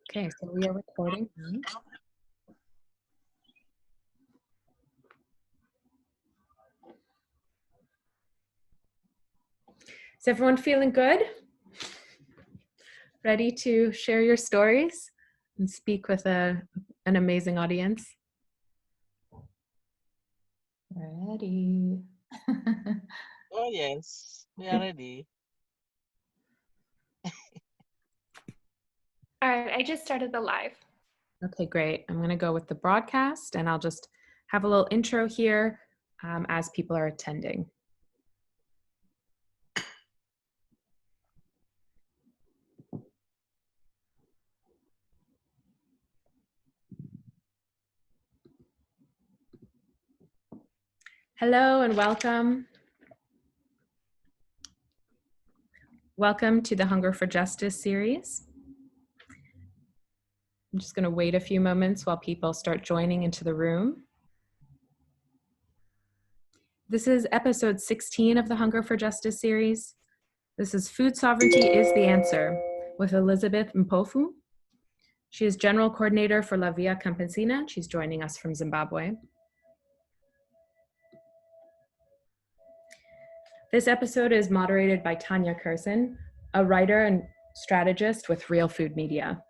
Okay, so we are recording. Is everyone feeling good? Ready to share your stories and speak with an amazing audience? Ready. Oh, yes, we are ready. All right, I just started the live. Okay, great. I'm going to go with the broadcast and I'll just have a little intro here as people are attending. Hello and welcome. Welcome to the Hunger for Justice series. I'm just going to wait a few moments while people start joining into the room. This is episode 16 of the Hunger for Justice series. This is Food Sovereignty is the Answer with Elizabeth Mpofu. She is General Coordinator for La Via Campesina. She's joining us from Zimbabwe. This episode is moderated by Tanya Kerssen, a writer and strategist with Real Food Media.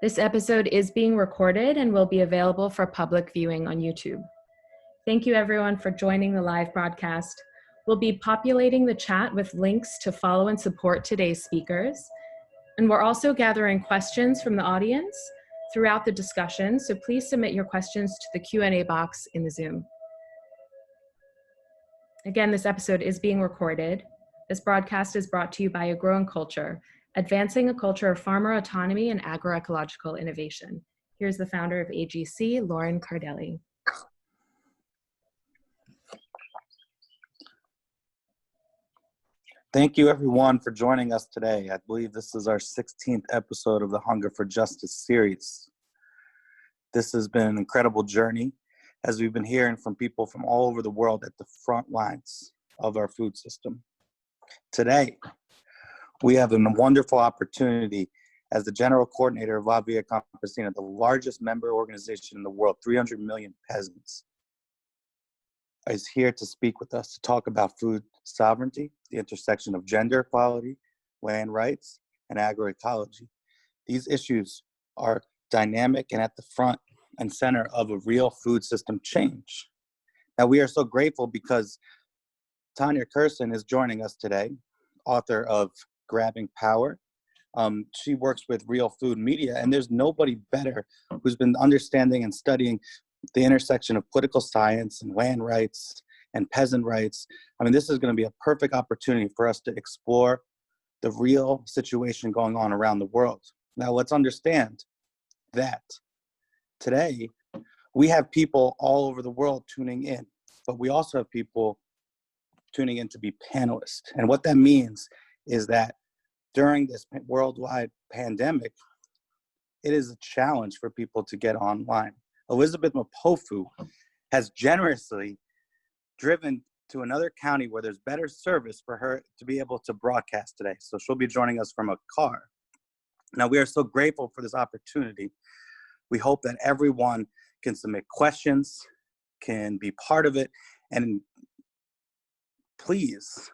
This episode is being recorded and will be available for public viewing on YouTube. Thank you everyone for joining the live broadcast. We'll be populating the chat with links to follow and support today's speakers. And we're also gathering questions from the audience throughout the discussion, so please submit your questions to the Q&A box in the Zoom. Again, this episode is being recorded. This broadcast is brought to you by A Growing Culture, advancing a culture of farmer autonomy and agroecological innovation. Here's the founder of AGC, Lauren Cardelli. Thank you everyone for joining us today. I believe this is our 16th episode of the Hunger for Justice series. This has been an incredible journey as we've been hearing from people from all over the world at the front lines of our food system. Today, we have a wonderful opportunity as the General Coordinator of La Via Campesina, the largest member organization in the world, 300 million peasants, is here to speak with us to talk about food sovereignty, the intersection of gender equality, land rights, and agroecology. These issues are dynamic and at the front and center of a real food system change. Now, we are so grateful because Tanya Kerssen is joining us today, author of Grabbing Power. She works with Real Food Media, and there's nobody better who's been understanding and studying the intersection of political science and land rights and peasant rights. I mean, this is going to be a perfect opportunity for us to explore the real situation going on around the world. Now, let's understand that today we have people all over the world tuning in, but we also have people tuning in to be panelists. And what that means is that during this worldwide pandemic, it is a challenge for people to get online. Elizabeth Mpofu has generously driven to another county where there's better service for her to be able to broadcast today. So she'll be joining us from a car. Now, we are so grateful for this opportunity. We hope that everyone can submit questions, can be part of it, and please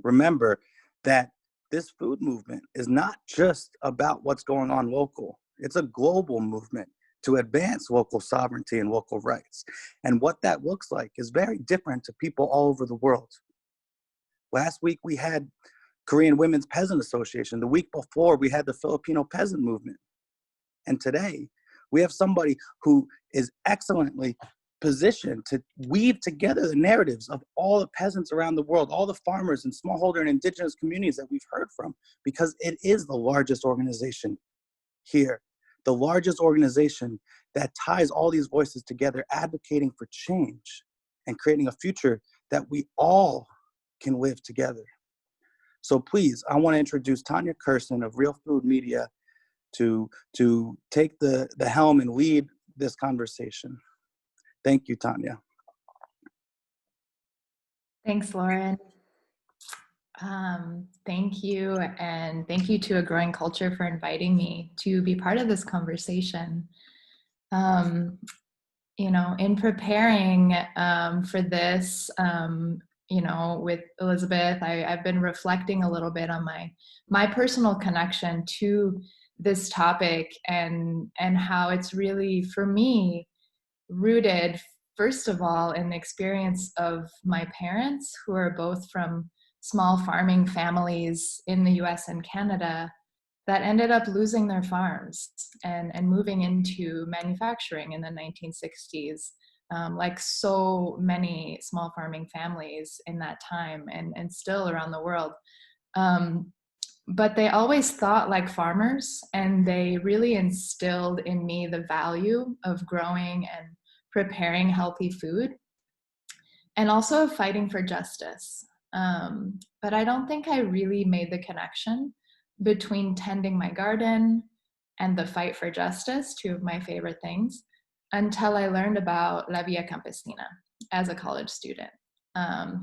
remember that this food movement is not just about what's going on local. It's a global movement to advance local sovereignty and local rights. And what that looks like is very different to people all over the world. Last week, we had Korean Women's Peasant Association. The week before, we had the Filipino peasant movement. And today, we have somebody who is excellently positioned to weave together the narratives of all the peasants around the world, all the farmers and smallholder and indigenous communities that we've heard from, because it is the largest organization here, the largest organization that ties all these voices together, advocating for change and creating a future that we all can live together. So please, I want to introduce Tanya Kerssen of Real Food Media to take the helm and lead this conversation. Thank you, Tanya. Thanks, Lauren. Thank you, and thank you to A Growing Culture for inviting me to be part of this conversation. In preparing for this, with Elizabeth, I've been reflecting a little bit on my personal connection to this topic and how it's really, for me, rooted, first of all, in the experience of my parents, who are both from small farming families in the US and Canada that ended up losing their farms and moving into manufacturing in the 1960s, like so many small farming families in that time and still around the world. But they always thought like farmers, and they really instilled in me the value of growing and preparing healthy food, and also fighting for justice. But I don't think I really made the connection between tending my garden and the fight for justice, two of my favorite things, until I learned about La Via Campesina as a college student.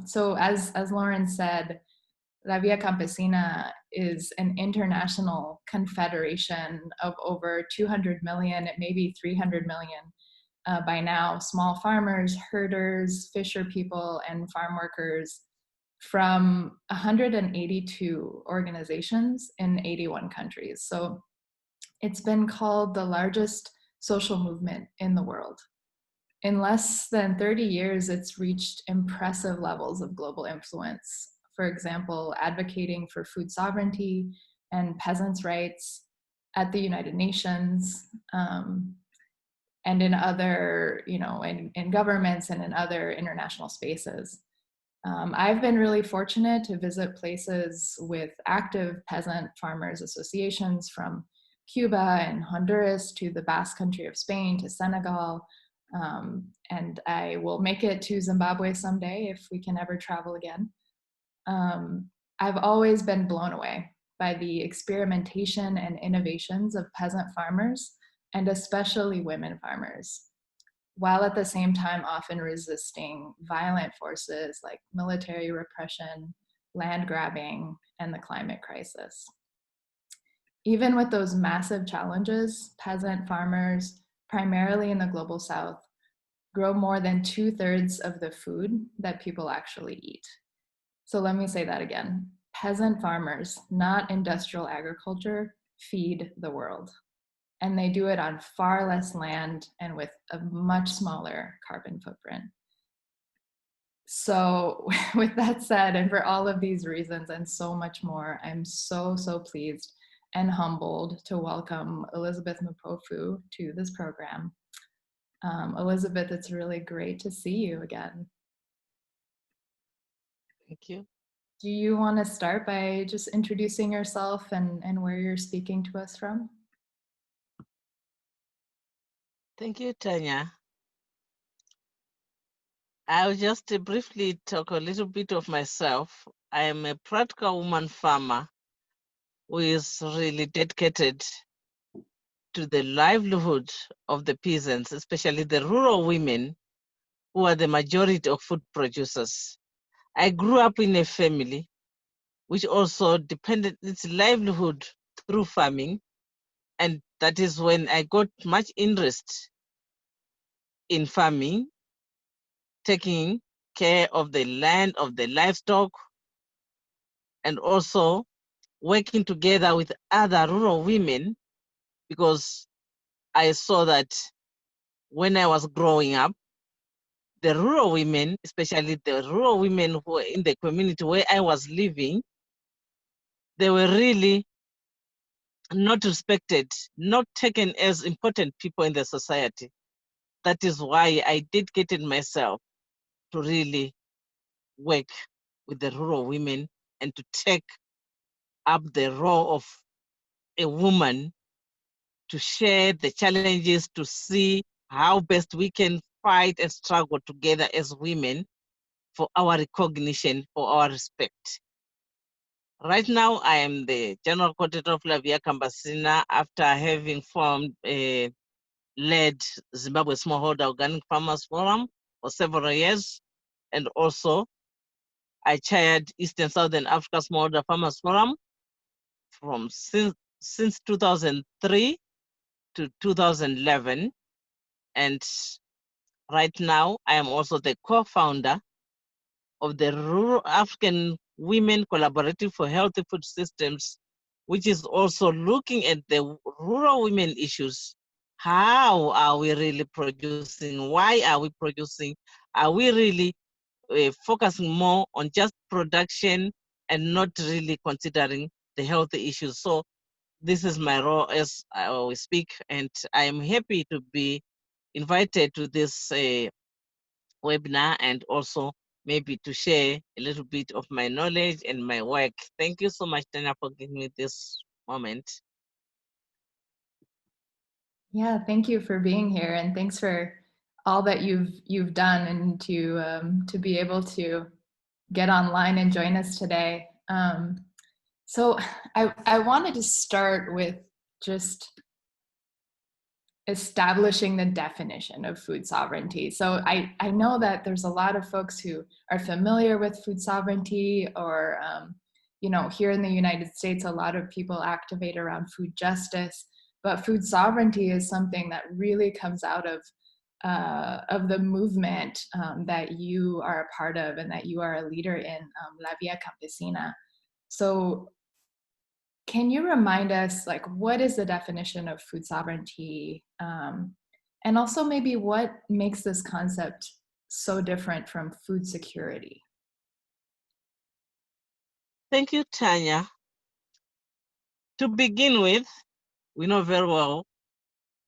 So as Lauren said, La Via Campesina is an international confederation of over 200 million, maybe 300 million by now, small farmers, herders, fisher people, and farm workers from 182 organizations in 81 countries. So it's been called the largest social movement in the world. In less than 30 years, it's reached impressive levels of global influence. For example, advocating for food sovereignty and peasants' rights at the United Nations, and in other, in governments and in other international spaces. I've been really fortunate to visit places with active peasant farmers associations, from Cuba and Honduras to the Basque Country of Spain to Senegal. And I will make it to Zimbabwe someday if we can ever travel again. I've always been blown away by the experimentation and innovations of peasant farmers, and especially women farmers, while at the same time often resisting violent forces like military repression, land grabbing, and the climate crisis. Even with those massive challenges, peasant farmers, primarily in the global south, grow more than 2/3 of the food that people actually eat. So let me say that again. Peasant farmers, not industrial agriculture, feed the world. And they do it on far less land and with a much smaller carbon footprint. So with that said, and for all of these reasons and so much more, I'm so pleased and humbled to welcome Elizabeth Mpofu to this program. Elizabeth, it's really great to see you again. Thank you. Do you want to start by just introducing yourself and where you're speaking to us from? Thank you, Tanya. I'll just briefly talk a little bit of myself. I am a practical woman farmer who is really dedicated to the livelihood of the peasants, especially the rural women who are the majority of food producers. I grew up in a family which also depended its livelihood through farming, and that is when I got much interest in farming, taking care of the land, of the livestock, and also working together with other rural women, because I saw that when I was growing up, the rural women, especially the rural women who were in the community where I was living, they were really not respected, not taken as important people in the society. That is why I dedicated myself to really work with the rural women and to take up the role of a woman, to share the challenges, to see how best we can fight and struggle together as women for our recognition, for our respect. Right now, I am the General Coordinator of La Via Campesina after having led Zimbabwe Smallholder Organic Farmers Forum for several years. And also, I chaired East and Southern Africa Smallholder Farmers Forum from since 2003 to 2011. And right now, I am also the co-founder of the Rural African Women Collaborative for Healthy Food Systems, which is also looking at the rural women issues. How are we really producing? Why are we producing? Are we really focusing more on just production and not really considering the healthy issues? So this is my role as I always speak, and I am happy to be invited to this webinar and also maybe to share a little bit of my knowledge and my work. Thank you so much, Tanya, for giving me this moment. Yeah, thank you for being here, and thanks for all that you've done, and to be able to get online and join us today. So I wanted to start with just establishing the definition of food sovereignty. So I know that there's a lot of folks who are familiar with food sovereignty, or you know, here in the United States, a lot of people activate around food justice, but food sovereignty is something that really comes out of the movement that you are a part of and that you are a leader in, La Via Campesina. So can you remind us, like, what is the definition of food sovereignty? And also maybe what makes this concept so different from food security? Thank you, Tanya. To begin with, we know very well,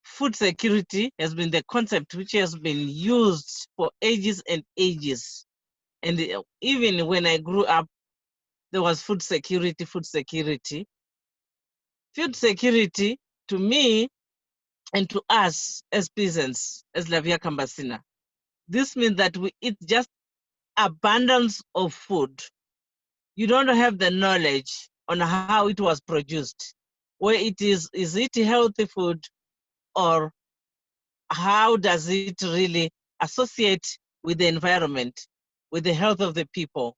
food security has been the concept which has been used for ages and ages. And even when I grew up, there was food security, food security. Food security, to me and to us as peasants, as La Via Campesina, this means that we eat just abundance of food. You don't have the knowledge on how it was produced, where it is it healthy food, or how does it really associate with the environment, with the health of the people.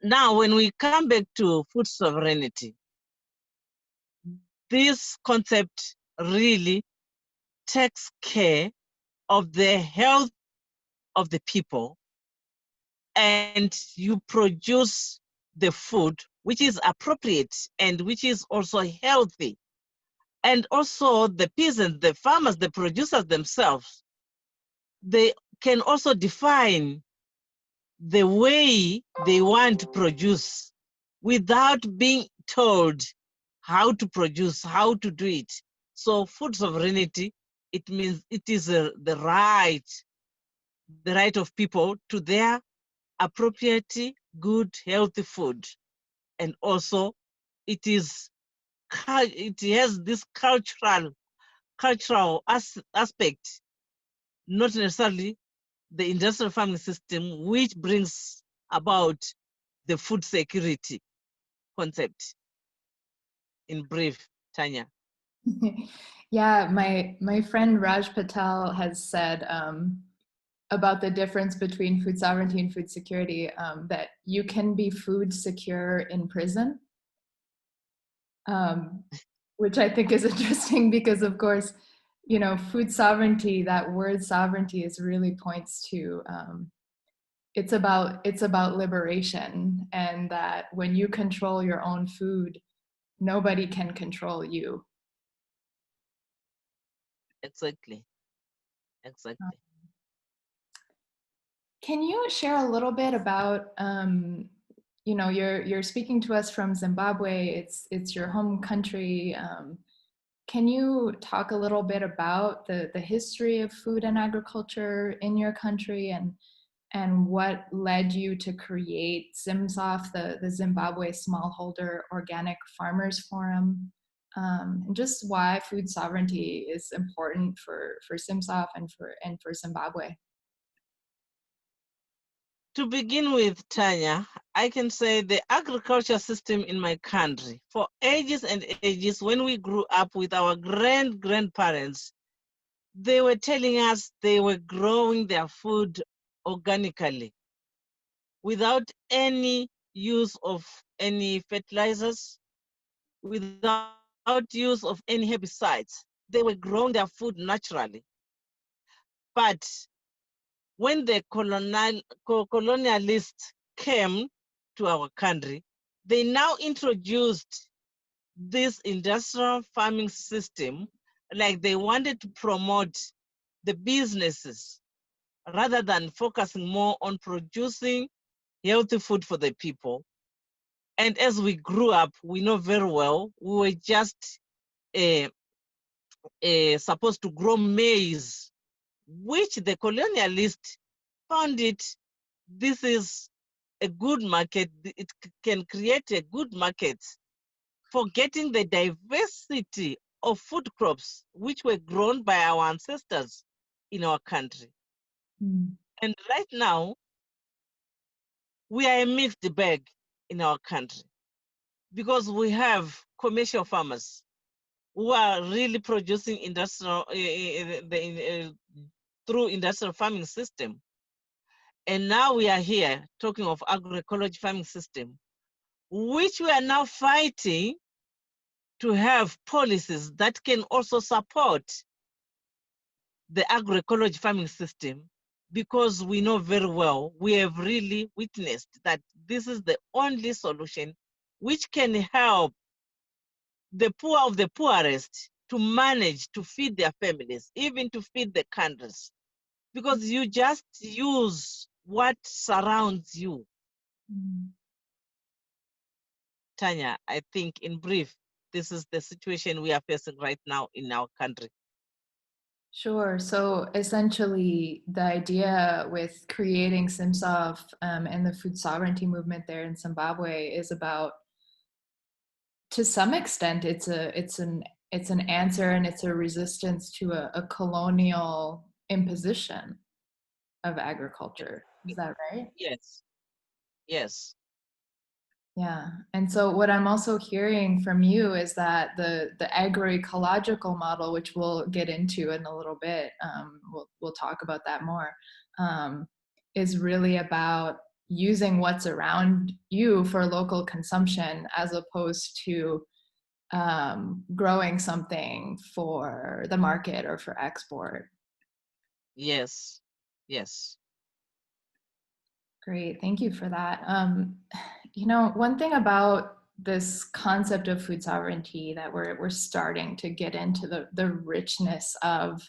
Now, when we come back to food sovereignty, this concept really takes care of the health of the people, and you produce the food which is appropriate and which is also healthy. And also the peasants, the farmers, the producers themselves, they can also define the way they want to produce without being told how to produce, how to do it. So food sovereignty, it means it is the right of people to their appropriate, good, healthy food. And also it has this cultural aspect, not necessarily the industrial farming system, which brings about the food security concept. In brief, Tanya. Yeah, my friend Raj Patel has said about the difference between food sovereignty and food security, that you can be food secure in prison, which I think is interesting because, of course, you know, food sovereignty, that word sovereignty is really points to, it's about liberation, and that when you control your own food, nobody can control you. Exactly. Can you share a little bit about, you know, you're speaking to us from Zimbabwe. It's your home country. Can you talk a little bit about the history of food and agriculture in your country, and what led you to create ZIMSOF, the Zimbabwe Smallholder Organic Farmers Forum, and just why food sovereignty is important for ZIMSOF and for Zimbabwe? To begin with, Tanya, I can say the agriculture system in my country, for ages and ages, when we grew up with our grandparents, they were telling us they were growing their food organically. without any use of any fertilizers, without use of any herbicides. They were growing their food naturally. But when the colonialists came to our country, they now introduced this industrial farming system, like they wanted to promote the businesses rather than focusing more on producing healthy food for the people. And as we grew up, we know very well, we were just supposed to grow maize, which the colonialists found this is a good market. It can create a good market for getting the diversity of food crops which were grown by our ancestors in our country. And right now, we are a mixed bag in our country because we have commercial farmers who are really producing industrial through industrial farming system. And now we are here talking of agroecology farming system, which we are now fighting to have policies that can also support the agroecology farming system, because we know very well, we have really witnessed that this is the only solution which can help the poor of the poorest to manage to feed their families, even to feed the countries, because you just use what surrounds you. Tanya, I think in brief, this is the situation we are facing right now in our country. Sure. So essentially, the idea with creating SIMSOF and the food sovereignty movement there in Zimbabwe is about, to some extent, it's an answer and it's a resistance to a colonial imposition of agriculture. Is that right? Yes. Yes. Yeah. And so what I'm also hearing from you is that the agroecological model, which we'll get into in a little bit, we'll talk about that more, is really about using what's around you for local consumption as opposed to growing something for the market or for export. Yes. Yes. Great, thank you for that. You know, one thing about this concept of food sovereignty that we're starting to get into the richness of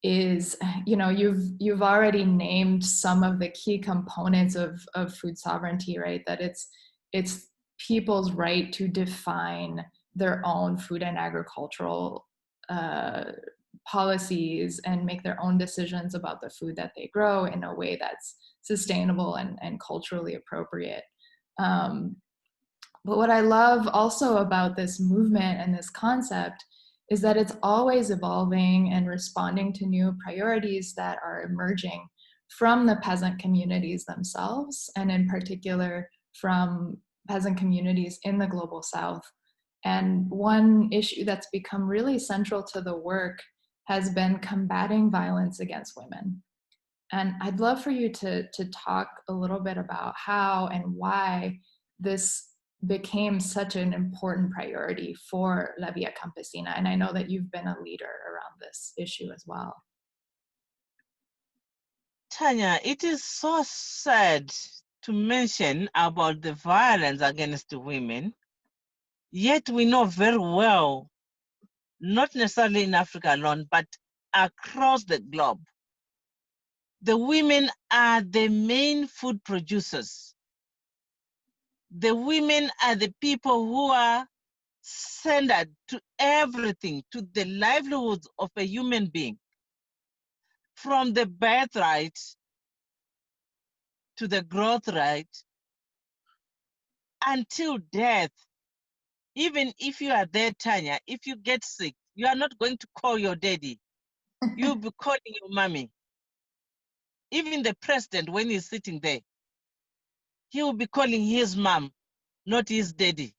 is, you know, you've already named some of the key components of food sovereignty, right? That it's people's right to define their own food and agricultural policies and make their own decisions about the food that they grow in a way that's sustainable and culturally appropriate. But what I love also about this movement and this concept is that it's always evolving and responding to new priorities that are emerging from the peasant communities themselves, and in particular from peasant communities in the global South. And one issue that's become really central to the work has been combating violence against women. And I'd love for you to talk a little bit about how and why this became such an important priority for La Via Campesina. And I know that you've been a leader around this issue as well. Tanya, it is so sad to mention about the violence against women, yet we know very well, not necessarily in Africa alone, but across the globe, the women are the main food producers. The women are the people who are centered to everything, to the livelihoods of a human being, from the birthright to the growth right until death. Even if you are there, Tanya, if you get sick, you are not going to call your daddy. You'll be calling your mommy. Even the president, when he's sitting there, he will be calling his mom, not his daddy.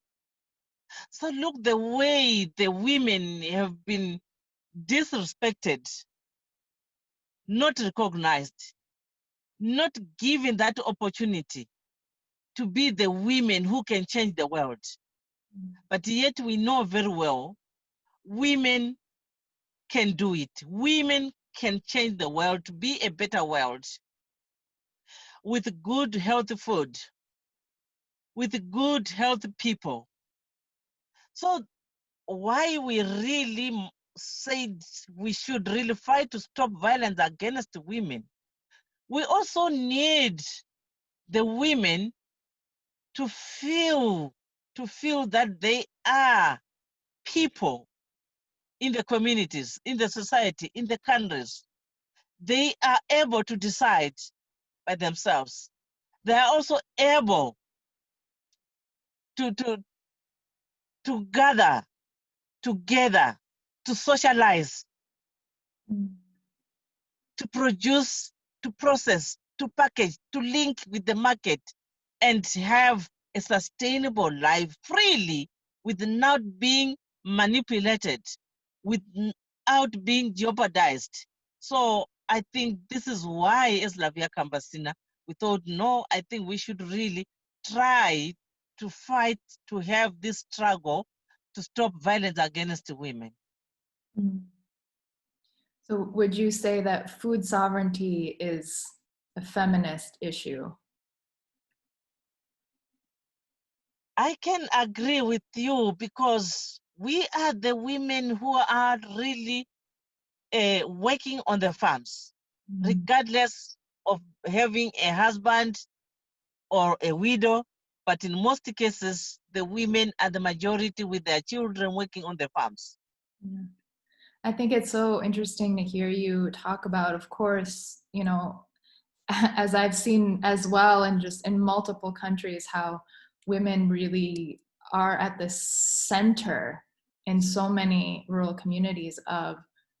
So look, the way the women have been disrespected, not recognized, not given that opportunity to be the women who can change the world. But yet we know very well women can do it. Women can change the world to be a better world with good, healthy food, with good, healthy people. So why we really said we should really fight to stop violence against women, we also need the women to feel that they are people in the communities, in the society, in the countries. They are able to decide by themselves. They are also able to gather together, to socialize, to produce, to process, to package, to link with the market, and have a sustainable life freely without being manipulated, without being jeopardized. So I think this is why, as Lavia Campesina, we thought, no, I think we should really try to fight to have this struggle to stop violence against women. So would you say that food sovereignty is a feminist issue? I can agree with you because we are the women who are really working on the farms, regardless of having a husband or a widow. But in most cases, the women are the majority with their children working on the farms. Yeah. I think it's so interesting to hear you talk about, of course, you know, as I've seen as well, and just in multiple countries, how women really are at the center in so many rural communities of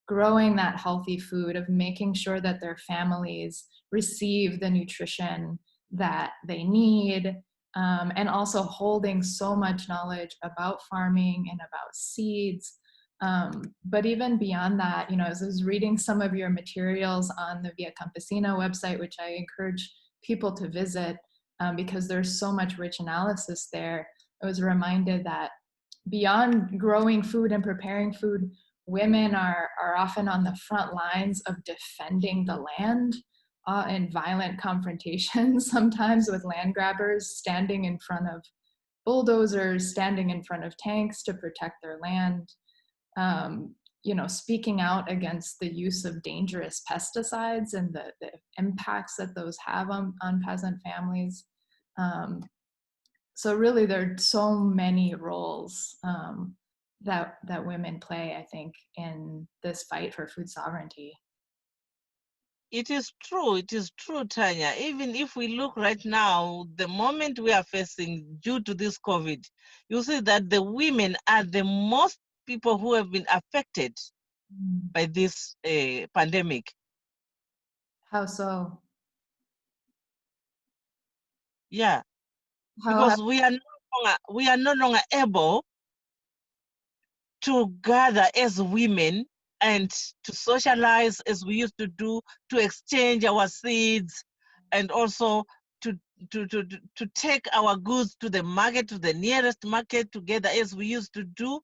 growing that healthy food, of making sure that their families receive the nutrition that they need, and also holding so much knowledge about farming and about seeds. But even beyond that, you know, as I was reading some of your materials on the Via Campesina website, which I encourage people to visit because there's so much rich analysis there, I was reminded that beyond growing food and preparing food, women are often on the front lines of defending the land in violent confrontations, sometimes with land grabbers standing in front of bulldozers, standing in front of tanks to protect their land. You know, speaking out against the use of dangerous pesticides and the impacts that those have on peasant families. So really there are so many roles that women play, I think, in this fight for food sovereignty. It is true, Tanya. Even if we look right now, the moment we are facing due to this COVID, you see that the women are the most people who have been affected by this pandemic. How so? Yeah, How because we are no longer able to gather as women and to socialize as we used to do, to exchange our seeds, and also to take our goods to the market, to the nearest market together as we used to do.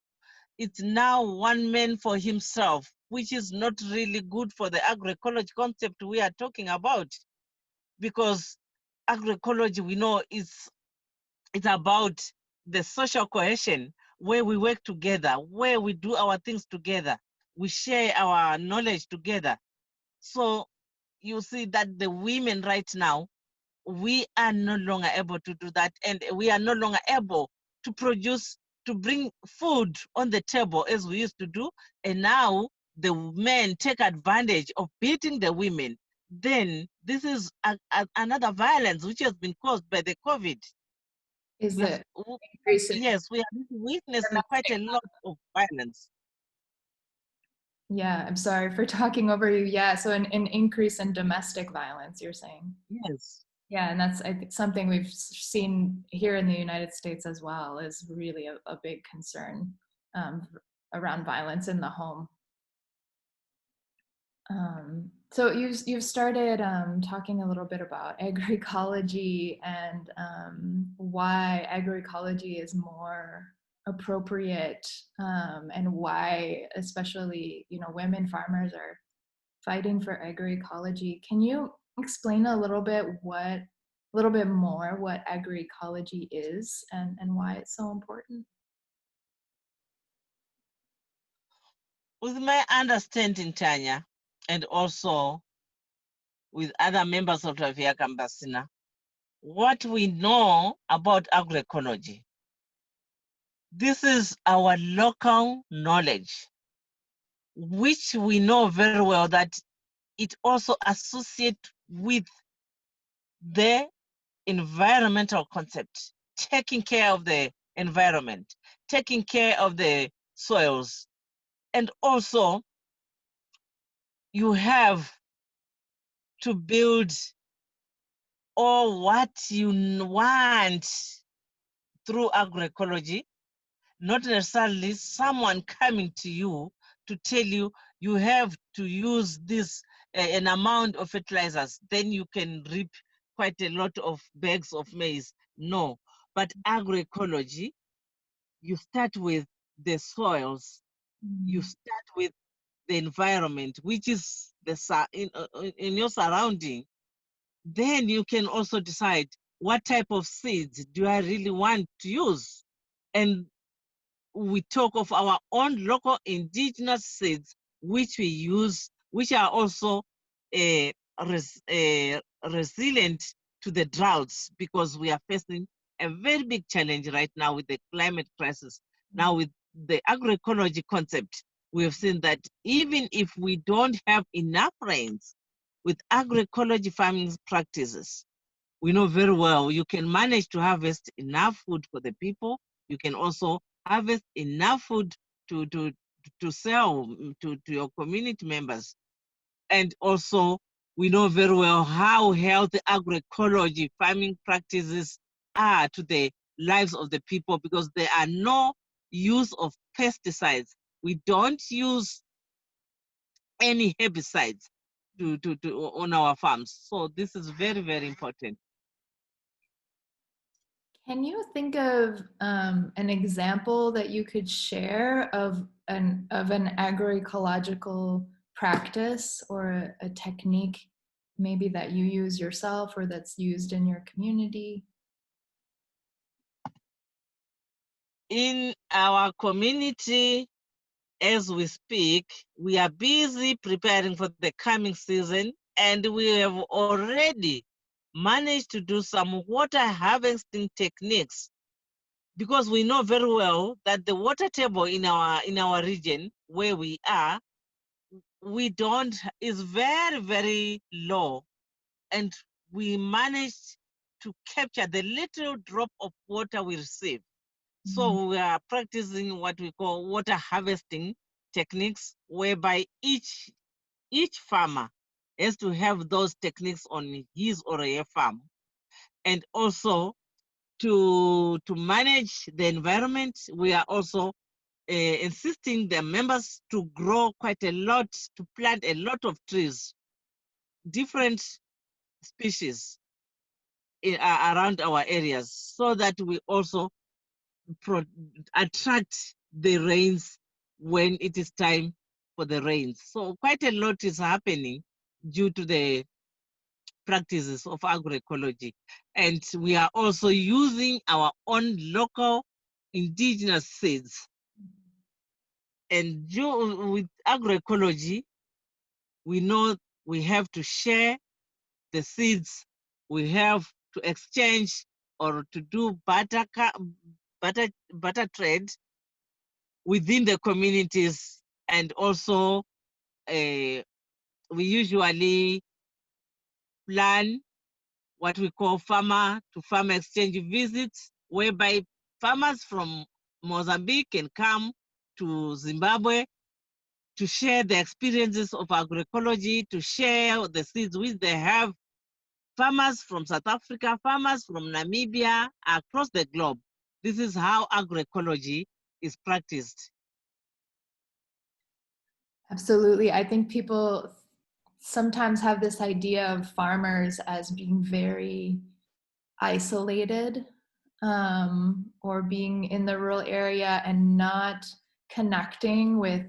It's now one man for himself, which is not really good for the agroecology concept we are talking about, because agroecology, we know, it's about the social cohesion, where we work together, where we do our things together, we share our knowledge together. So you see that the women right now, we are no longer able to do that, and we are no longer able to produce, to bring food on the table as we used to do. And now the men take advantage of beating the women. Then this is another violence which has been caused by the COVID. is We have, the increase in yes, we are witnessing quite a lot of violence. Yeah, I'm sorry for talking over you. Yeah, so an increase in domestic violence, you're saying. Yes. Yeah, and that's, I think, something we've seen here in the United States as well, is really a big concern around violence in the home. So you've started talking a little bit about agroecology and why agroecology is more appropriate, and why especially women farmers are fighting for agroecology. Can you explain a little bit more what agroecology is and why it's so important? With my understanding, Tanya, and also with other members of the Campesina, what we know about agroecology, this is our local knowledge, which we know very well that it also associates with the environmental concept, taking care of the environment, taking care of the soils. And also, you have to build all what you want through agroecology, not necessarily someone coming to you to tell you you have to use this an amount of fertilizers, then you can reap quite a lot of bags of maize. No, but agroecology, you start with the soils, you start with the environment, which is in your surrounding. Then you can also decide what type of seeds do I really want to use. And we talk of our own local indigenous seeds, which we use, which are also resilient to the droughts, because we are facing a very big challenge right now with the climate crisis. Now with the agroecology concept, we have seen that even if we don't have enough rains, with agroecology farming practices, we know very well you can manage to harvest enough food for the people. You can also harvest enough food to sell to your community members. And also, we know very well how healthy agroecology farming practices are to the lives of the people, because there are no use of pesticides. We don't use any herbicides on our farms. So this is very, very important. Can you think of an example that you could share of an agroecological practice or a technique maybe that you use yourself or that's used in your community? In our community, as we speak, we are busy preparing for the coming season, and we have already managed to do some water harvesting techniques, because we know very well that the water table in our region where we are, is very, very low, and we managed to capture the little drop of water we receive. So we are practicing what we call water harvesting techniques, whereby each farmer has to have those techniques on his or her farm. And also to manage the environment, we are also insisting the members to grow quite a lot, to plant a lot of trees, different species around our areas, so that we also attract the rains when it is time for the rains. So quite a lot is happening due to the practices of agroecology. And we are also using our own local indigenous seeds. And with agroecology, we know we have to share the seeds, we have to exchange or to do barter trade within the communities. And also we usually plan what we call farmer to farmer exchange visits, whereby farmers from Mozambique can come to Zimbabwe to share the experiences of agroecology, to share the seeds which they have. Farmers from South Africa, farmers from Namibia, across the globe. This is how agroecology is practiced. Absolutely. I think people sometimes have this idea of farmers as being very isolated, or being in the rural area and not connecting with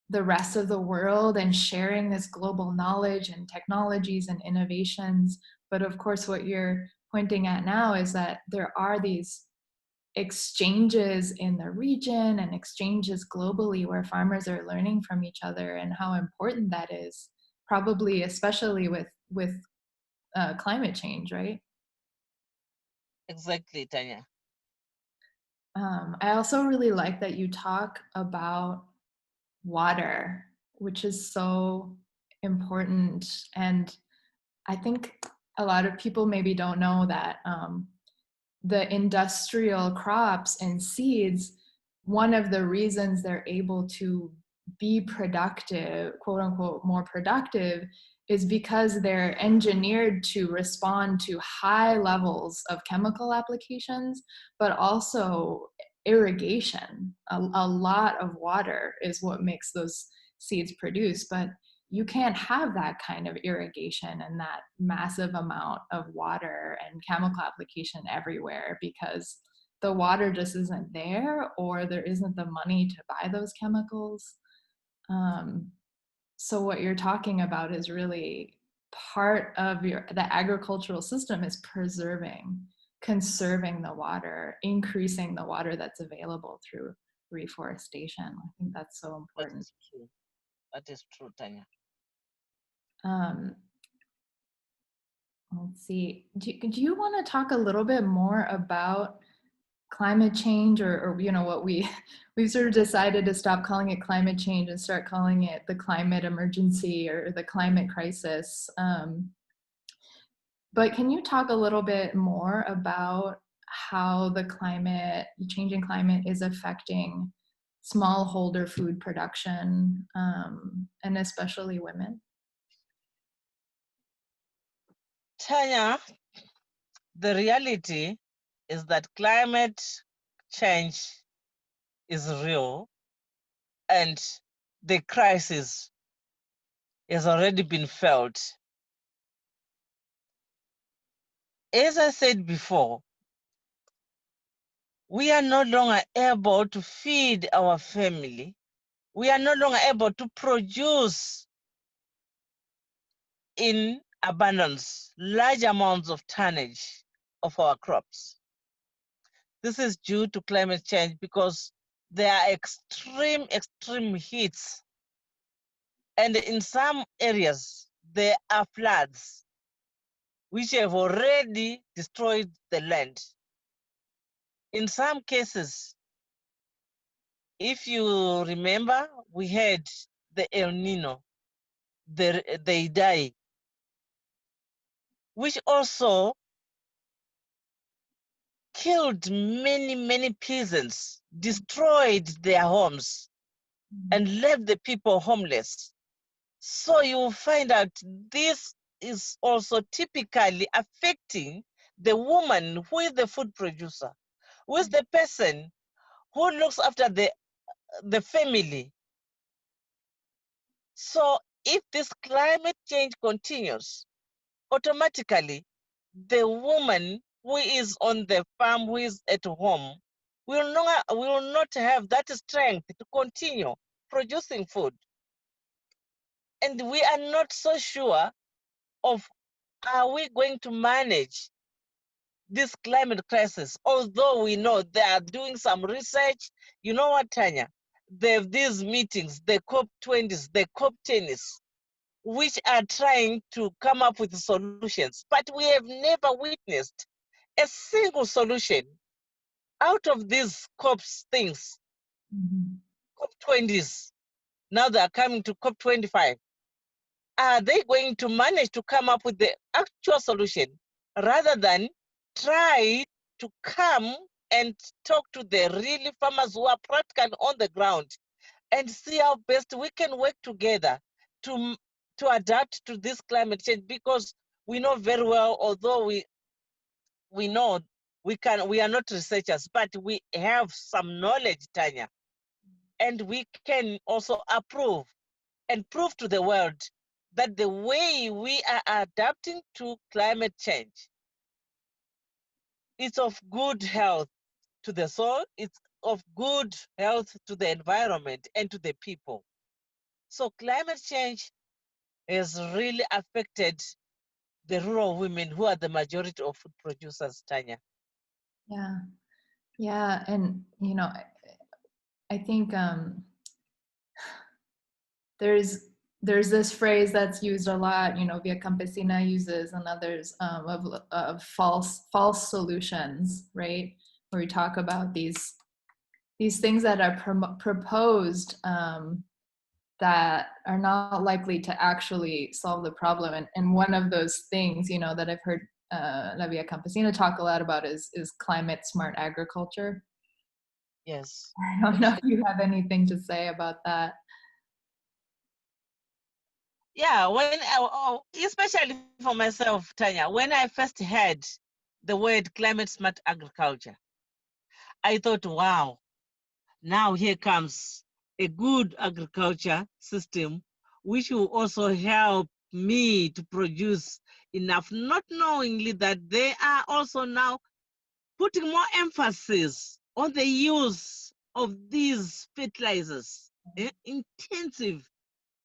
the rest of the world and sharing this global knowledge and technologies and innovations. But of course, what you're pointing at now is that there are these exchanges in the region and exchanges globally where farmers are learning from each other, and how important that is, probably especially with climate change, right? Exactly, Tanya. I also really like that you talk about water, which is so important. And I think a lot of people maybe don't know that the industrial crops and seeds, one of the reasons they're able to be productive, quote unquote, more productive, is because they're engineered to respond to high levels of chemical applications, but also irrigation. A lot of water is what makes those seeds produce, but you can't have that kind of irrigation and that massive amount of water and chemical application everywhere, because the water just isn't there, or there isn't the money to buy those chemicals. So what you're talking about is really part of the agricultural system is conserving the water, increasing the water that's available through reforestation. I think that's so important. That is true. That is true, Tanya. Let's see. Do you want to talk a little bit more about climate change, or what we've sort of decided to stop calling it climate change and start calling it the climate emergency or the climate crisis? But can you talk a little bit more about how the changing climate is affecting smallholder food production, and especially women? Tanya, the reality is that climate change is real, and the crisis has already been felt. As I said before, we are no longer able to feed our family. We are no longer able to produce in abundance large amounts of tonnage of our crops. This is due to climate change because there are extreme heats. And in some areas, there are floods, which have already destroyed the land. In some cases, if you remember, we had the El Nino, the Idai, which also killed many peasants, destroyed their homes, and left the people homeless. So you will find out this is also typically affecting the woman who is the food producer, who is the person who looks after the family. So if this climate change continues, automatically the woman who is on the farm, who is at home, will not have that strength to continue producing food. And we are not so sure of, are we going to manage this climate crisis? Although we know they are doing some research. You know what, Tanya? They have these meetings, the COP20s, the COP10s, which are trying to come up with solutions. But we have never witnessed a single solution out of these COPs things. COP20s, now they are coming to COP25. Are they going to manage to come up with the actual solution rather than try to come and talk to the really farmers who are practically on the ground and see how best we can work together to adapt to this climate change? Because we know very well, although we know we are not researchers, but we have some knowledge, Tanya, and we can also approve and prove to the world that the way we are adapting to climate change, it's of good health to the soil, it's of good health to the environment and to the people. So climate change has really affected the rural women who are the majority of food producers, Tanya. Yeah, yeah, and you know, I think there's this phrase that's used a lot, you know, via Campesina uses and others, of false solutions, right? Where we talk about these things that are proposed, that are not likely to actually solve the problem. And one of those things, you know, that I've heard La Via Campesina talk a lot about is climate smart agriculture. Yes. I don't know if you have anything to say about that. Yeah, especially for myself, Tanya, when I first heard the word climate smart agriculture, I thought, wow, now here comes a good agriculture system, which will also help me to produce enough, not knowingly that they are also now putting more emphasis on the use of these fertilizers, intensive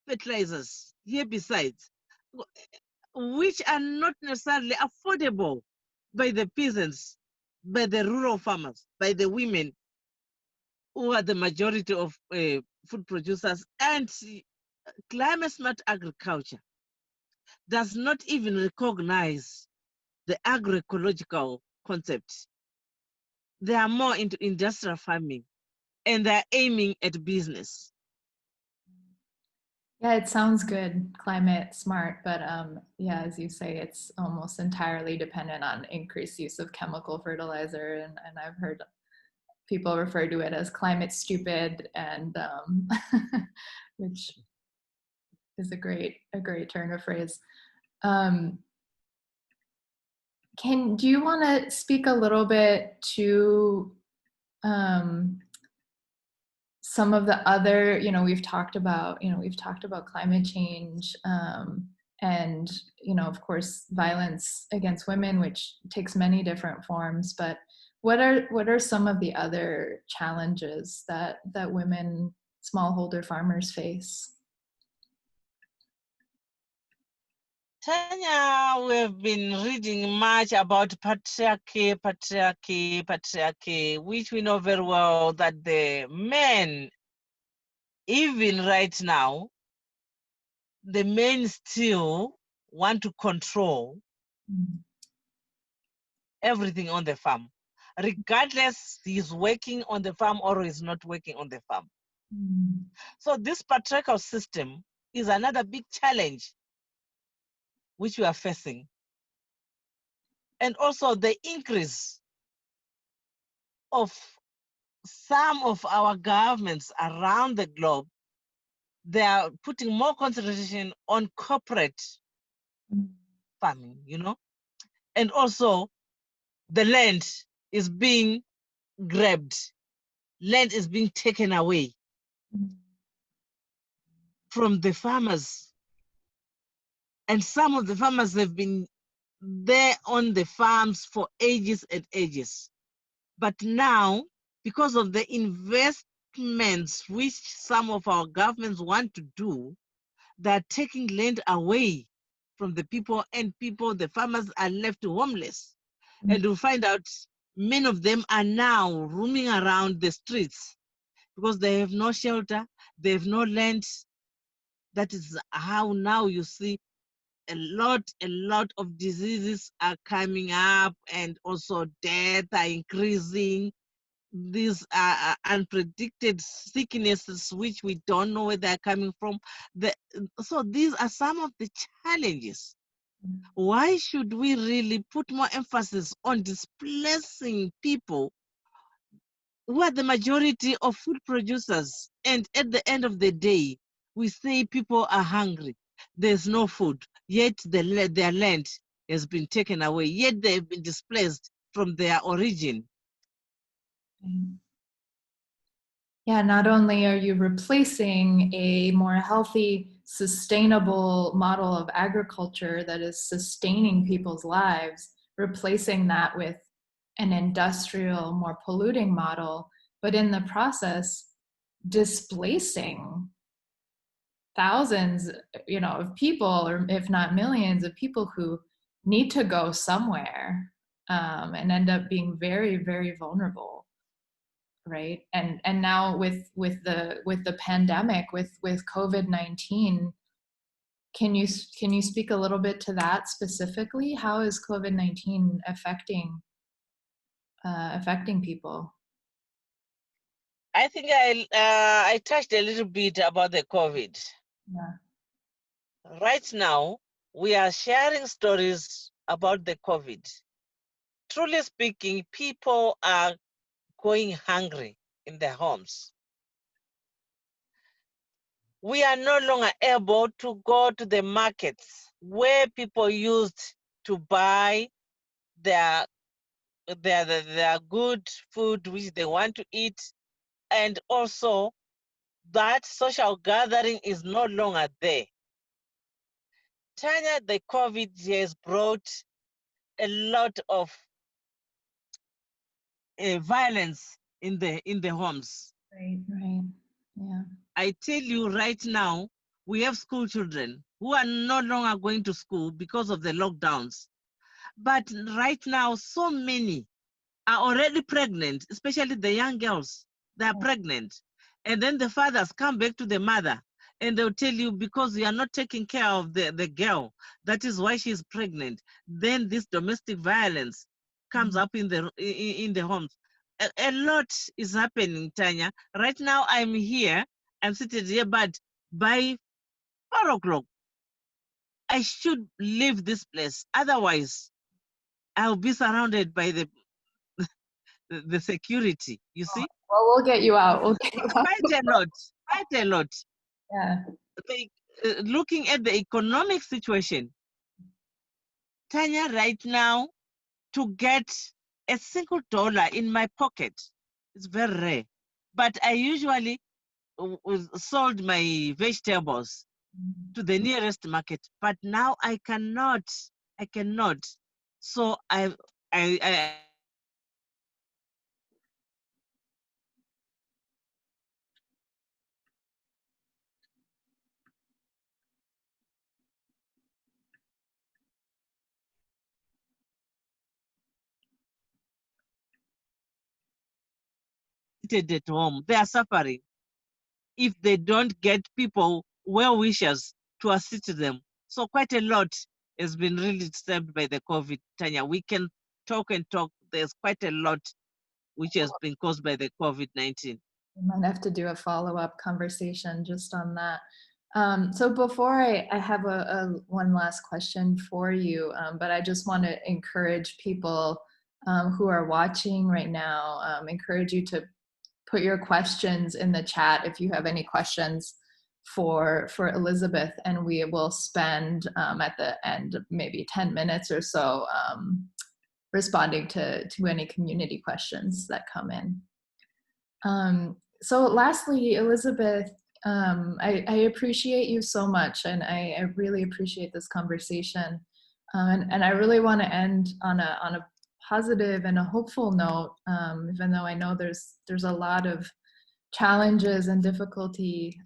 fertilizers, herbicides, which are not necessarily affordable by the peasants, by the rural farmers, by the women who are the majority of food producers. And climate smart agriculture does not even recognize the agroecological concept. They are more into industrial farming and they're aiming at business. Yeah, it sounds good, climate smart, but yeah, as you say, it's almost entirely dependent on increased use of chemical fertilizer, and I've heard people refer to it as climate stupid, and which is a great turn of phrase. Do you want to speak a little bit to some of the other, you know, we've talked about climate change, and, you know, of course, violence against women, which takes many different forms, but what are some of the other challenges that women, smallholder farmers face? Tanya, we've been reading much about patriarchy, which we know very well that the men, even right now, the men still want to control everything on the farm, regardless he's working on the farm or he's not working on the farm. So this patriarchal system is another big challenge which we are facing. And also the increase of some of our governments around the globe, they are putting more concentration on corporate farming, you know, and also the land is being grabbed, land is being taken away from the farmers. And some of the farmers have been there on the farms for ages and ages. But now, because of the investments which some of our governments want to do, they're taking land away from the people, and the farmers are left homeless. And you'll find out many of them are now roaming around the streets because they have no shelter, they have no land. That is how now you see a lot of diseases are coming up, and also death are increasing. These are unpredicted sicknesses which we don't know where they're coming from. So these are some of the challenges. Why should we really put more emphasis on displacing people who are the majority of food producers? And at the end of the day, we say people are hungry, there's no food, yet their land has been taken away, yet they've been displaced from their origin. Yeah, not only are you replacing a more healthy sustainable model of agriculture that is sustaining people's lives, replacing that with an industrial, more polluting model, but in the process, displacing thousands, of people, or if not millions of people who need to go somewhere, and end up being very, very vulnerable, right? And now with the pandemic, with COVID-19, can you speak a little bit to that specifically? How is COVID-19 affecting people? I think I touched a little bit about the COVID. Yeah. Right now, we are sharing stories about the COVID. Truly speaking, people are going hungry in their homes. We are no longer able to go to the markets where people used to buy their good food which they want to eat, and also that social gathering is no longer there. Tanya, the COVID has brought a lot of violence in the homes. Right. Yeah. I tell you right now, we have school children who are no longer going to school because of the lockdowns. But right now, so many are already pregnant, especially the young girls. They are pregnant. And then the fathers come back to the mother and they'll tell you, because you are not taking care of the girl, that is why she's pregnant. Then this domestic violence comes up in the homes. A lot is happening, Tanya. Right now, I'm here, I'm seated here, but by 4 o'clock, I should leave this place. Otherwise, I'll be surrounded by the security, you see? Well, we'll get you out. We'll get you out. Quite a lot. Yeah. Looking at the economic situation, Tanya, right now, to get a single dollar in my pocket is very rare. But I usually sold my vegetables to the nearest market, but now I cannot. So I at home. They are suffering if they don't get people, well-wishers, to assist them. So quite a lot has been really disturbed by the COVID, Tanya. We can talk and talk. There's quite a lot which has been caused by the COVID-19. We might have to do a follow-up conversation just on that. So before I have one last question for you, but I just want to encourage people who are watching right now, encourage you to put your questions in the chat if you have any questions for Elizabeth, and we will spend at the end maybe 10 minutes or so responding to any community questions that come in. So lastly, Elizabeth, I appreciate you so much, and I really appreciate this conversation. And I really want to end on a positive and a hopeful note, even though I know there's a lot of challenges and difficulty.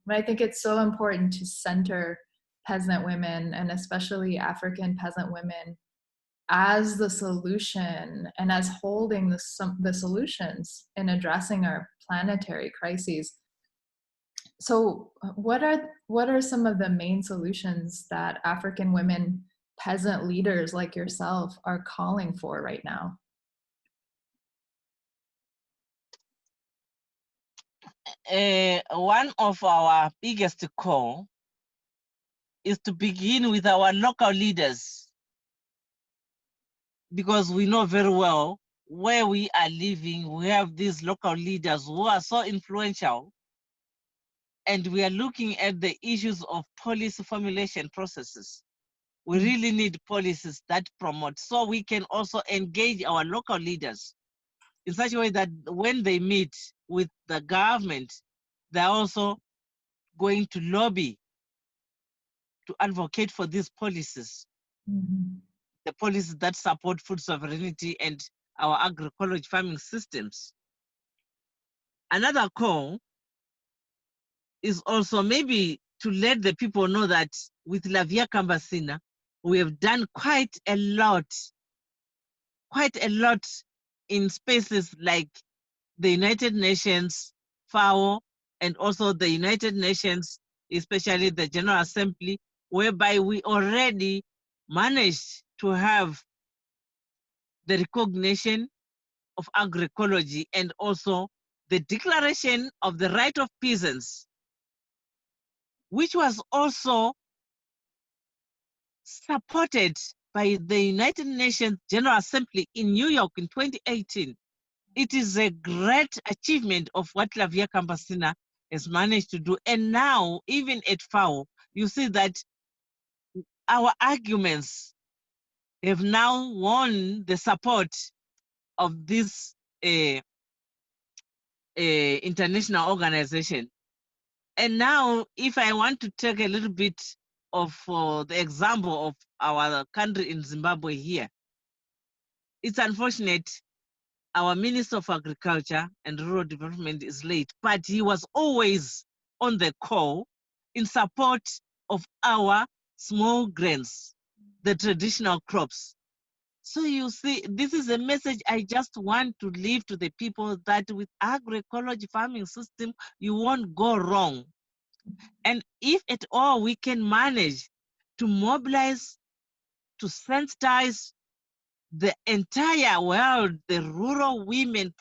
But I think it's so important to center peasant women, and especially African peasant women, as the solution and as holding the solutions in addressing our planetary crises. So what are some of the main solutions that African women peasant leaders like yourself are calling for right now? One of our biggest call is to begin with our local leaders, because we know very well where we are living. We have these local leaders who are so influential, and we are looking at the issues of policy formulation processes. We really need policies that promote, so we can also engage our local leaders in such a way that when they meet with the government, they're also going to lobby to advocate for these policies, the policies that support food sovereignty and our agroecology farming systems. Another call is also maybe to let the people know that with La Via Campesina, we have done quite a lot in spaces like the United Nations, FAO, and also the United Nations, especially the General Assembly, whereby we already managed to have the recognition of agroecology and also the Declaration of the Right of Peasants, which was also supported by the United Nations General Assembly in New York in 2018. It is a great achievement of what La Via Campesina has managed to do. And now, even at FAO, you see that our arguments have now won the support of this international organization. And now, if I want to take a little bit of the example of our country in Zimbabwe here, it's unfortunate our Minister of Agriculture and Rural Development is late, but he was always on the call in support of our small grains, the traditional crops. So you see, this is a message I just want to leave to the people, that with agroecology farming system, you won't go wrong. And if at all we can manage to mobilize, to sensitize the entire world, the rural women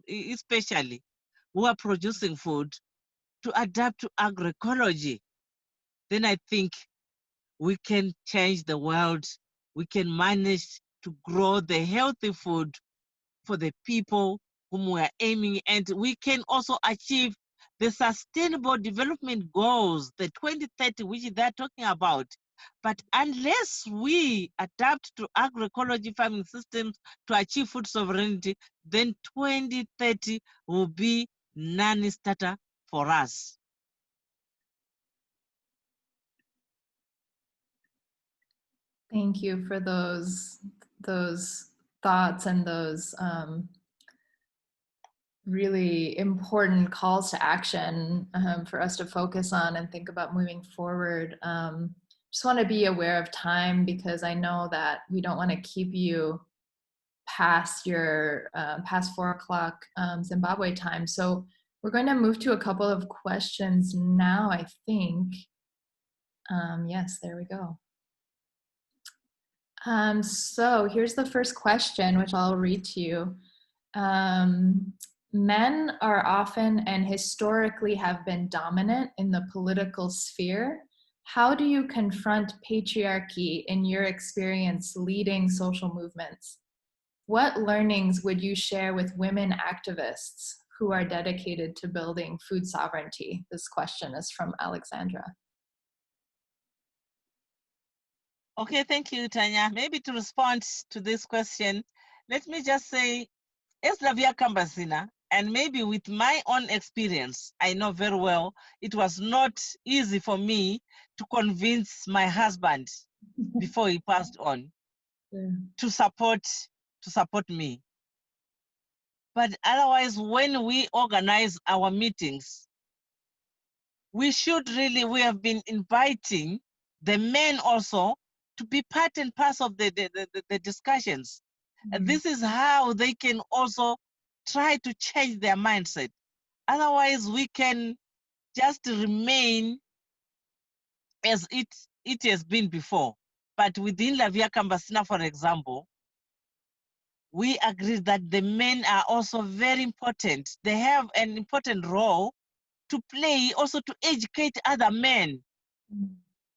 especially, who are producing food, to adapt to agroecology, then I think we can change the world. We can manage to grow the healthy food for the people whom we are aiming, and we can also achieve the sustainable development goals, the 2030, which they're talking about. But unless we adapt to agroecology farming systems to achieve food sovereignty, then 2030 will be non-starter for us. Thank you for those thoughts and those really important calls to action for us to focus on and think about moving forward. Just want to be aware of time, because I know that we don't want to keep you past your past 4 o'clock Zimbabwe time. So we're going to move to a couple of questions now, I think. Yes, there we go. So here's the first question, which I'll read to you. Men are often and historically have been dominant in the political sphere. How do you confront patriarchy in your experience leading social movements? What learnings would you share with women activists who are dedicated to building food sovereignty? This question is from Alexandra. Okay, thank you, Tanya. Maybe to respond to this question, let me just say, as La Via Campesina, and maybe with my own experience, I know very well it was not easy for me to convince my husband before he passed on to support me. But otherwise, when we organize our meetings, we have been inviting the men also to be part and parcel of the discussions. And this is how they can also try to change their mindset. Otherwise, we can just remain as it has been before. But within La Via Campesina, for example, we agree that the men are also very important. They have an important role to play, also to educate other men.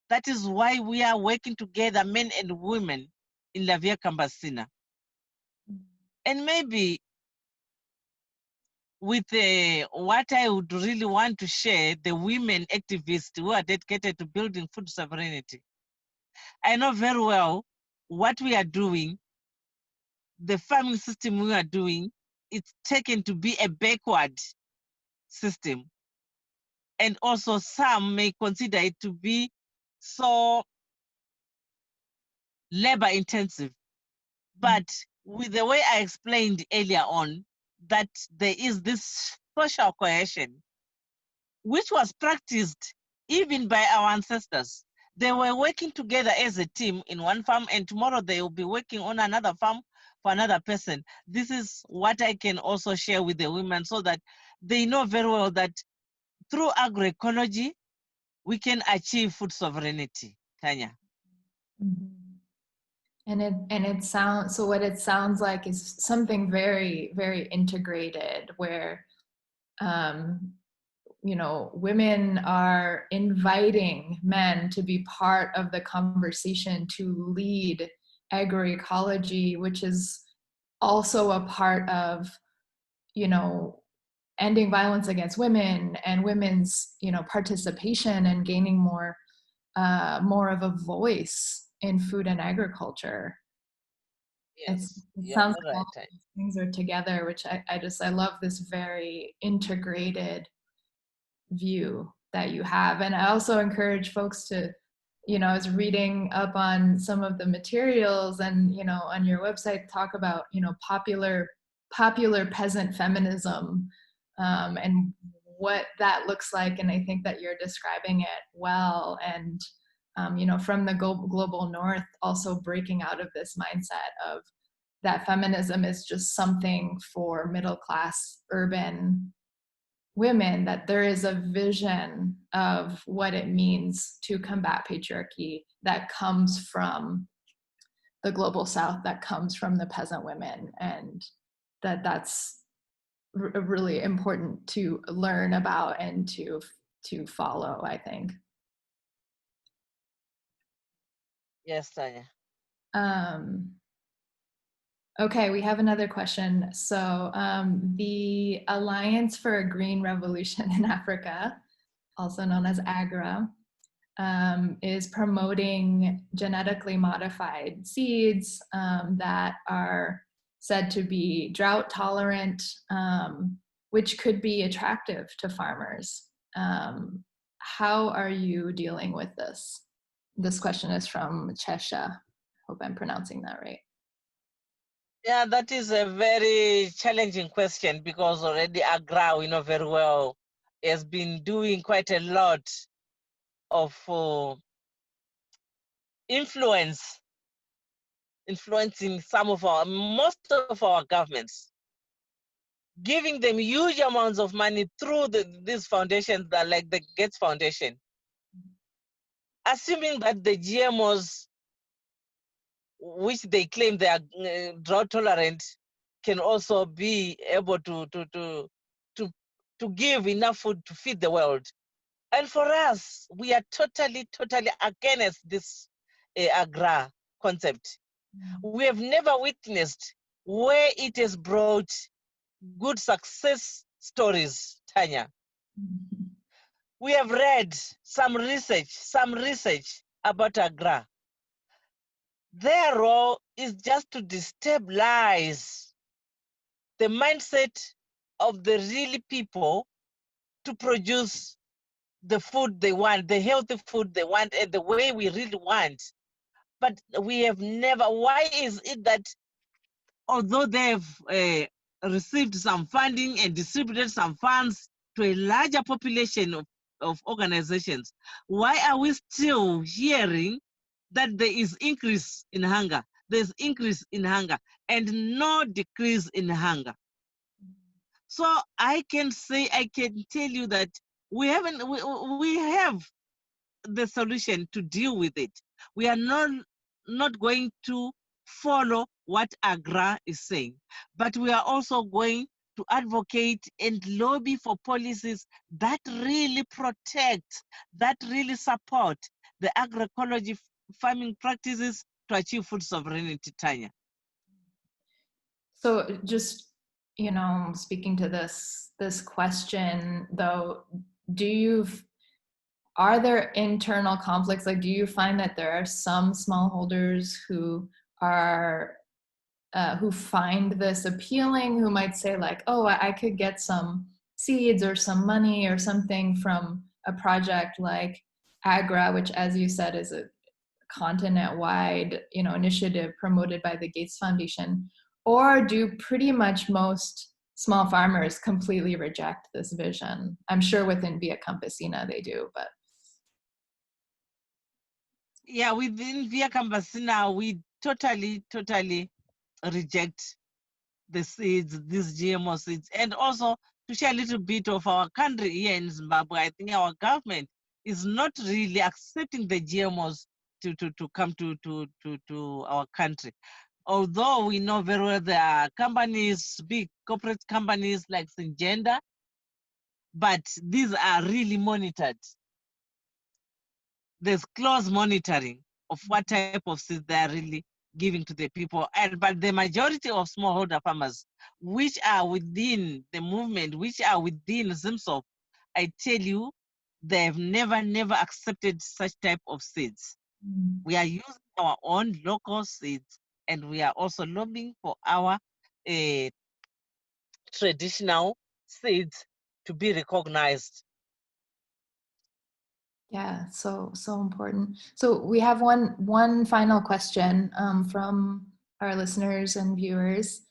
That is why we are working together, men and women, in La Via Campesina. And maybe with what I would really want to share, the women activists who are dedicated to building food sovereignty. I know very well what we are doing, the farming system we are doing, it's taken to be a backward system. And also some may consider it to be so labor intensive. But with the way I explained earlier on, that there is this social cohesion, which was practiced even by our ancestors. They were working together as a team in one farm, and tomorrow they will be working on another farm for another person. This is what I can also share with the women, so that they know very well that through agroecology, we can achieve food sovereignty. Tanya. And it sounds, so what it sounds like is something very, very integrated, where you know, women are inviting men to be part of the conversation to lead agroecology, which is also a part of, you know, ending violence against women and women's, you know, participation and gaining more of a voice in food and agriculture. Yes, It sounds like right. all these things are together, which I love this very integrated view that you have. And I also encourage folks to, you know, I was reading up on some of the materials, and, you know, on your website talk about, you know, popular peasant feminism, and what that looks like. And I think that you're describing it well. And you know, from the global north, also breaking out of this mindset of that feminism is just something for middle class urban women, that there is a vision of what it means to combat patriarchy that comes from the global south, that comes from the peasant women, and that's really important to learn about and to follow, I think. Yes, Tanya. Okay, we have another question. So the Alliance for a Green Revolution in Africa, also known as AGRA, is promoting genetically modified seeds that are said to be drought tolerant, which could be attractive to farmers. How are you dealing with this? This question is from Chesha. Hope I'm pronouncing that right. Yeah, that is a very challenging question, because already AGRA, we know very well, has been doing quite a lot of influencing most of our governments, giving them huge amounts of money through these foundations that, like the Gates Foundation, assuming that the GMOs, which they claim they are drought tolerant, can also be able to give enough food to feed the world. And for us, we are totally against this AGRA concept. We have never witnessed where it has brought good success stories, Tanya. We have read some research about AGRA. Their role is just to destabilize the mindset of the really people to produce the food they want, the healthy food they want, and the way we really want. But we have never, why is it that although they've received some funding and distributed some funds to a larger population of organizations, why are we still hearing that there is increase in hunger? There's increase in hunger and no decrease in hunger. So I can tell you that we have the solution to deal with it. We are not going to follow what AGRA is saying, but we are also going to advocate and lobby for policies that really protect, that really support the agroecology farming practices to achieve food sovereignty, Tanya. So just, you know, speaking to this question though, are there internal conflicts? Like, do you find that there are some smallholders who are who find this appealing, who might say like, oh, I could get some seeds or some money or something from a project like AGRA, which, as you said, is a continent-wide, initiative promoted by the Gates Foundation, or do pretty much most small farmers completely reject this vision? I'm sure within Via Campesina they do, but Yeah, within Via Campesina, we totally reject the seeds, these GMO seeds. And also, to share a little bit of our country here in Zimbabwe, I think our government is not really accepting the GMOs to come to our country. Although we know very well there are companies, big corporate companies like Syngenta, but these are really monitored. There's close monitoring of what type of seeds they are really giving to the people. But the majority of smallholder farmers, which are within the movement, which are within ZIMSOP, I tell you, they've never accepted such type of seeds. We are using our own local seeds, and we are also lobbying for our traditional seeds to be recognized. yeah, so important. So we have one final question from our listeners and viewers.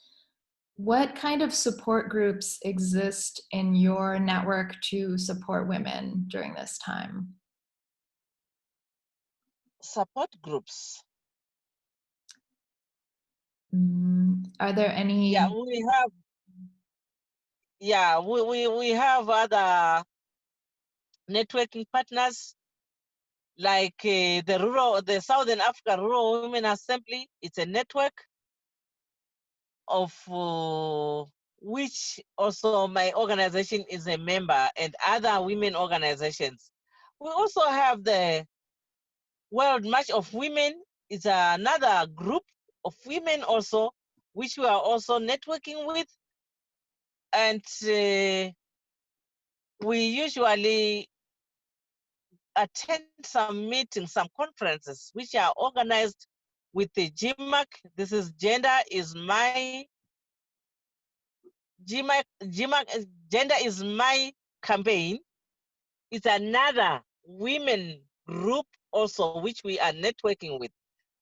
What kind of support groups exist in your network to support women during this time? Support groups. Are there any? Yeah, we have. Yeah, we have other networking partners like the Southern Africa Rural Women Assembly. It's a network of which also my organization is a member, and other women organizations. We also have the World March of Women. It's another group of women also, which we are also networking with. And we usually attend some meetings, some conferences, which are organized with the GMAC. This is Gender is My Gender is My campaign. It's another women group also, which we are networking with.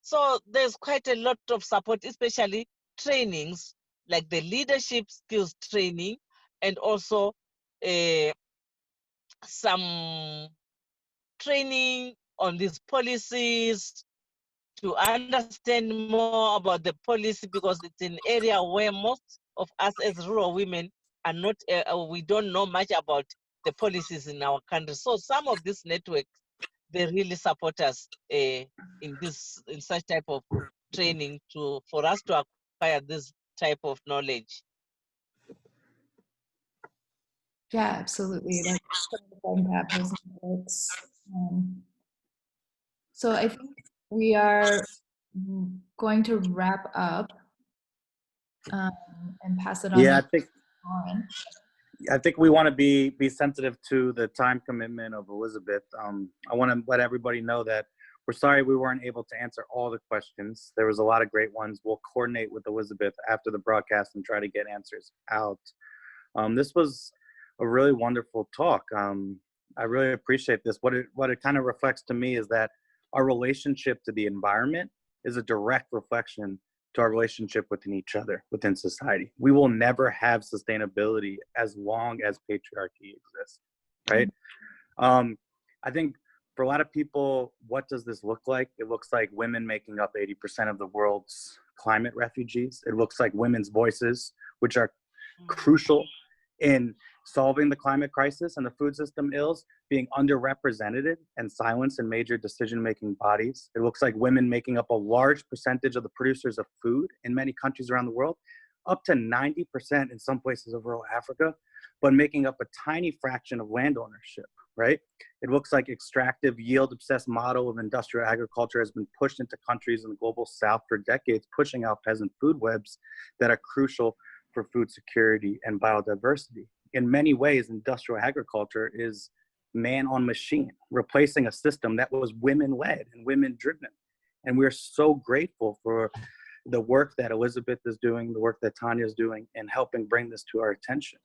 So there's quite a lot of support, especially trainings like the leadership skills training, and also some training on these policies to understand more about the policy, because it's an area where most of us as rural women are not, we don't know much about the policies in our country. So some of these networks, they really support us in such type of training for us to acquire this type of knowledge. Yeah, absolutely. That's important to have those networks. So I think we are going to wrap up and pass it on. Yeah, to Lauren. I think we want to be sensitive to the time commitment of Elizabeth. I want to let everybody know that we're sorry we weren't able to answer all the questions. There was a lot of great ones. We'll coordinate with Elizabeth after the broadcast and try to get answers out. This was a really wonderful talk. I really appreciate this. What it kind of reflects to me is that our relationship to the environment is a direct reflection to our relationship within each other, within society. We will never have sustainability as long as patriarchy exists, right? I think for a lot of people, what does this look like? It looks like women making up 80% of the world's climate refugees. It looks like women's voices, which are crucial in solving the climate crisis and the food system ills, being underrepresented and silenced in major decision-making bodies. It looks like women making up a large percentage of the producers of food in many countries around the world, up to 90% in some places of rural Africa, but making up a tiny fraction of land ownership, right? It looks like extractive, yield-obsessed model of industrial agriculture has been pushed into countries in the global south for decades, pushing out peasant food webs that are crucial for food security and biodiversity. In many ways, industrial agriculture is man on machine, replacing a system that was women-led and women-driven. And we're so grateful for the work that Elizabeth is doing, the work that Tanya is doing, and helping bring this to our attention.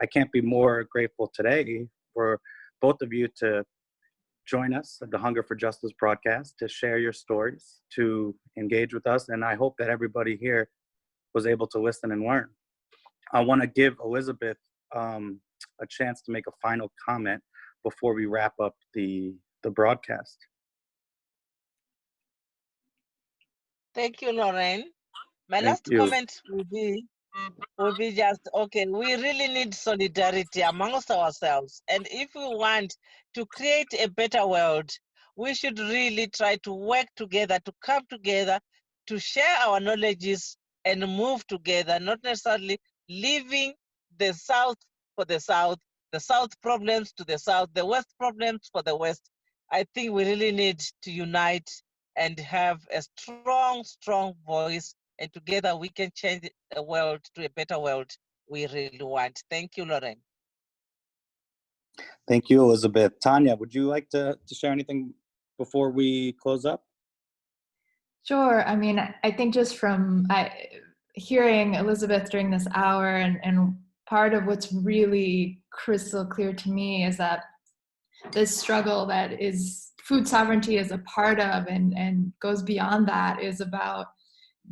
I can't be more grateful today for both of you to join us at the Hunger for Justice broadcast to share your stories, to engage with us. And I hope that everybody here was able to listen and learn. I want to give Elizabeth a chance to make a final comment before we wrap up the broadcast. Thank you, Lauren. My Thank last you. comment will be just, okay, we really need solidarity amongst ourselves. And if we want to create a better world, we should really try to work together, to come together, to share our knowledges and move together, not necessarily leaving the South for the South problems to the South, the West problems for the West. I think we really need to unite and have a strong, strong voice, and together we can change the world to a better world we really want. Thank you, Lauren. Thank you, Elizabeth. Tanya, would you like to share anything before we close up? Sure. I mean, I think just from hearing Elizabeth during this hour, and part of what's really crystal clear to me is that this struggle that is food sovereignty is a part of and goes beyond that is about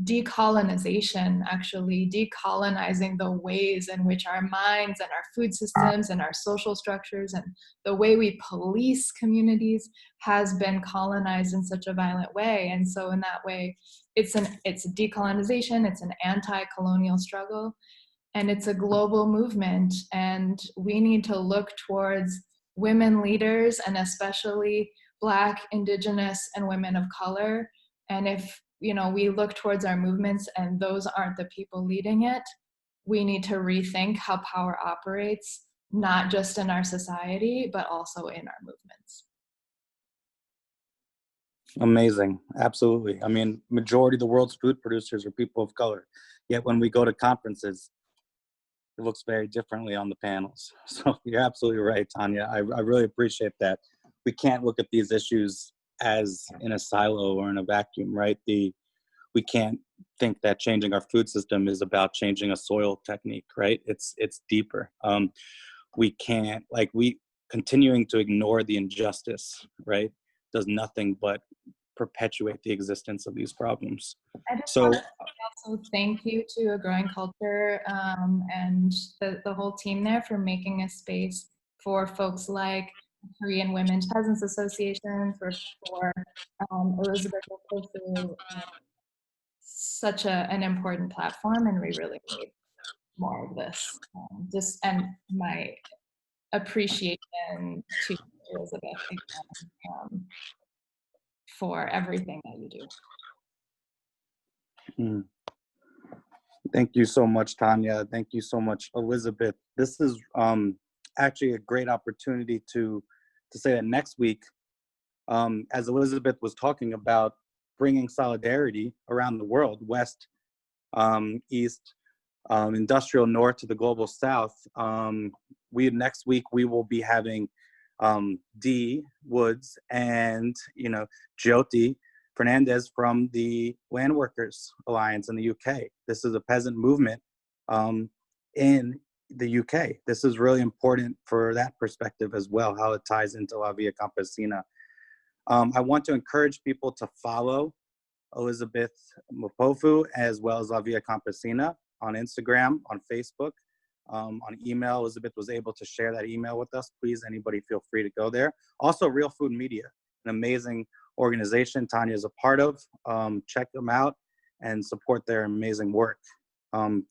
decolonization, actually decolonizing the ways in which our minds and our food systems and our social structures and the way we police communities has been colonized in such a violent way. And so in that way, it's a decolonization, it's an anti-colonial struggle, and it's a global movement. And we need to look towards women leaders, and especially Black, Indigenous, and women of color. And if we look towards our movements and those aren't the people leading it, we need to rethink how power operates, not just in our society, but also in our movements. Amazing. Absolutely. I mean, majority of the world's food producers are people of color. Yet when we go to conferences, it looks very differently on the panels. So you're absolutely right, Tanya. I really appreciate that. We can't look at these issues as in a silo or in a vacuum, right? We can't think that changing our food system is about changing a soil technique, right? It's deeper. We can't, continuing to ignore the injustice, right, does nothing but perpetuate the existence of these problems. I just want to also thank you to A Growing Culture and the whole team there for making a space for folks like Korean Women's Peasants Association, for Elizabeth Mpofu, such an important platform, and we really need more of this. And my appreciation to Elizabeth again for everything that you do. Thank you so much, Tanya. Thank you so much, Elizabeth. This is actually a great opportunity to say that next week, as Elizabeth was talking about bringing solidarity around the world, West, East, industrial North to the global South, next week we will be having Dee Woods and Jyoti Fernandez from the Land Workers Alliance in the UK. This is a peasant movement in the UK. This is really important for that perspective as well, how it ties into La Via Campesina. I want to encourage people to follow Elizabeth Mpofu as well as La Via Campesina on Instagram, on Facebook, on email. Elizabeth was able to share that email with us. Please, anybody feel free to go there. Also, Real Food Media, an amazing organization Tanya is a part of. Check them out and support their amazing work.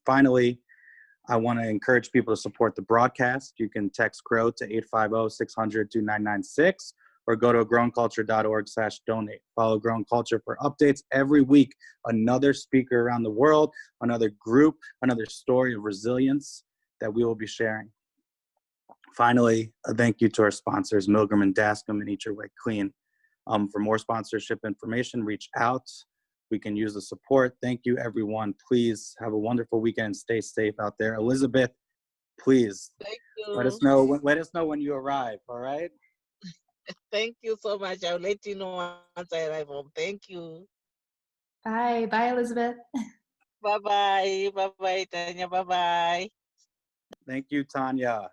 Finally, I want to encourage people to support the broadcast. You can text GROW to 850-600-2996 or go to growingculture.org/donate. Follow Growing Culture for updates every week. Another speaker around the world, another group, another story of resilience that we will be sharing. Finally, a thank you to our sponsors, Milgram and Dascom and Eat Your Way Clean. For more sponsorship information, reach out. We can use the support. Thank you, everyone. Please have a wonderful weekend and stay safe out there. Elizabeth, please let us know when you arrive, all right? Thank you so much. I'll let you know once I arrive home. Thank you. Bye, Elizabeth. Bye-bye, Tanya, bye-bye. Thank you, Tanya.